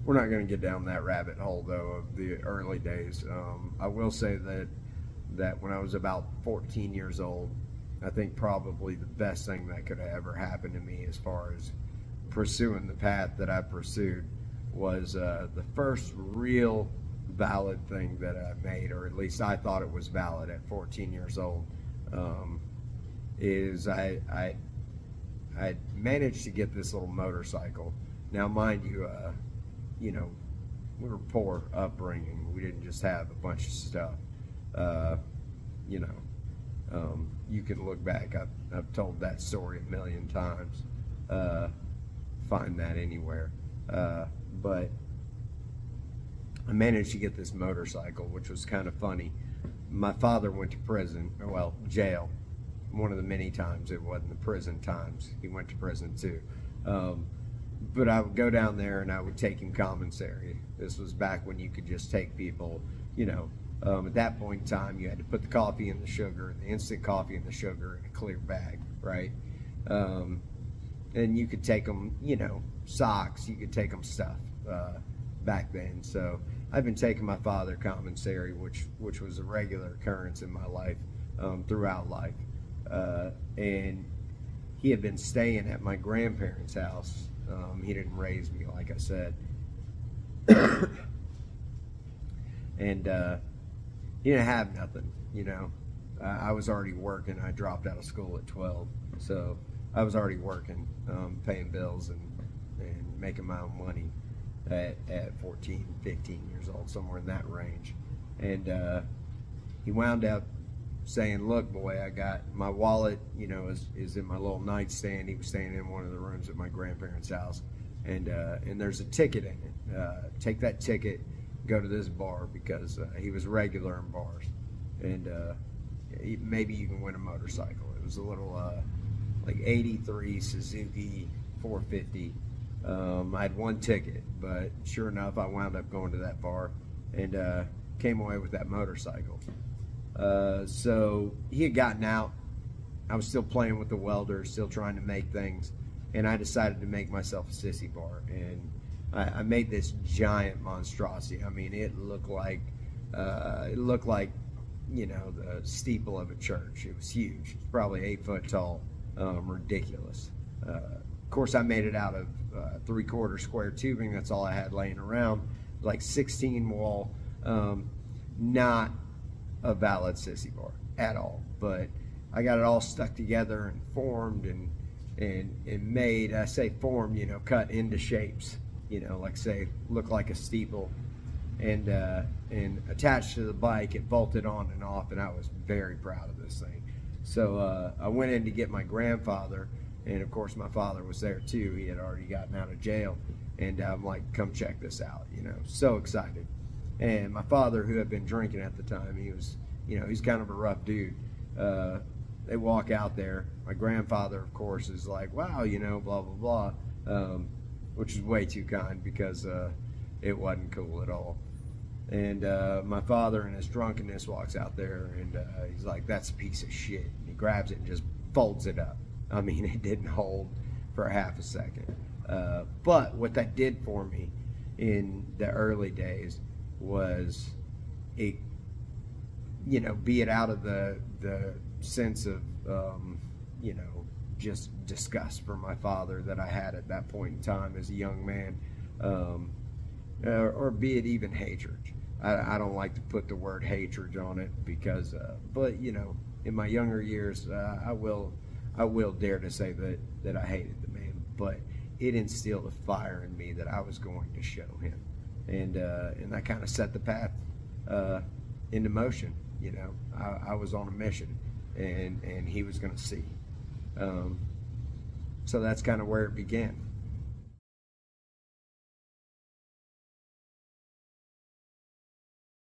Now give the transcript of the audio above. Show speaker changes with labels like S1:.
S1: we're not going to get down that rabbit hole though of the early days. I will say that when I was about 14 years old, I think probably the best thing that could have ever happened to me as far as pursuing the path that I pursued was the first real valid thing that I made, or at least I thought it was valid at 14 years old. Is I managed to get this little motorcycle. Now, mind you, you know, we were poor upbringing. We didn't just have a bunch of stuff. You know, you can look back. I've told that story a million times. Find that anywhere. But I managed to get this motorcycle, which was kind of funny. My father went to prison, or well, jail. One of the many times. It wasn't the prison times. He went to prison too. But I would go down there and I would take him commissary. This was back when you could just take people, you know, at that point in time, you had to put the coffee and the sugar, the instant coffee and the sugar in a clear bag, right? And you could take them, you know, socks, you could take them stuff back then. So I've been taking my father commissary, which was a regular occurrence in my life, throughout life. And he had been staying at my grandparents' house. He didn't raise me, like I said. And he didn't have nothing, you know. I was already working. I dropped out of school at 12. So I was already working, paying bills and making my own money at 14, 15 years old, somewhere in that range. And he wound up saying, look, boy, I got my wallet, you know, is in my little nightstand. He was staying in one of the rooms at my grandparents' house. And there's a ticket in it. Take that ticket, go to this bar, because he was regular in bars. And maybe you can win a motorcycle. It was a little like 83 Suzuki 450. I had one ticket, but sure enough, I wound up going to that bar and came away with that motorcycle. So he had gotten out. I was still playing with the welder, still trying to make things, and I decided to make myself a sissy bar. And I made this giant monstrosity. I mean, it looked like you know, the steeple of a church. It was huge. It was probably 8 foot tall. Ridiculous. Of course, I made it out of 3/4 square tubing. That's all I had laying around. Like 16 wall. Not a valid sissy bar at all, but I got it all stuck together and formed and made. I say formed, you know, cut into shapes, you know, like say look like a steeple, and attached to the bike. It bolted on and off, and I was very proud of this thing. So I went in to get my grandfather, and of course my father was there too. He had already gotten out of jail, and I'm like, come check this out, you know, so excited. And my father, who had been drinking at the time, he was, you know, he's kind of a rough dude. They walk out there. My grandfather, of course, is like, wow, you know, blah, blah, blah, which is way too kind, because it wasn't cool at all. And my father, in his drunkenness, walks out there, and he's like, that's a piece of shit. And he grabs it and just folds it up. I mean, it didn't hold for a half a second. But what that did for me in the early days was it, you know, be it out of the sense of, you know, just disgust for my father that I had at that point in time as a young man, or be it even hatred. I don't like to put the word hatred on it, because, but you know, in my younger years, I will dare to say that I hated the man, but it instilled a fire in me that I was going to show him, and that kind of set the path into motion. You know, I was on a mission, and he was going to see. So that's kind of where it began.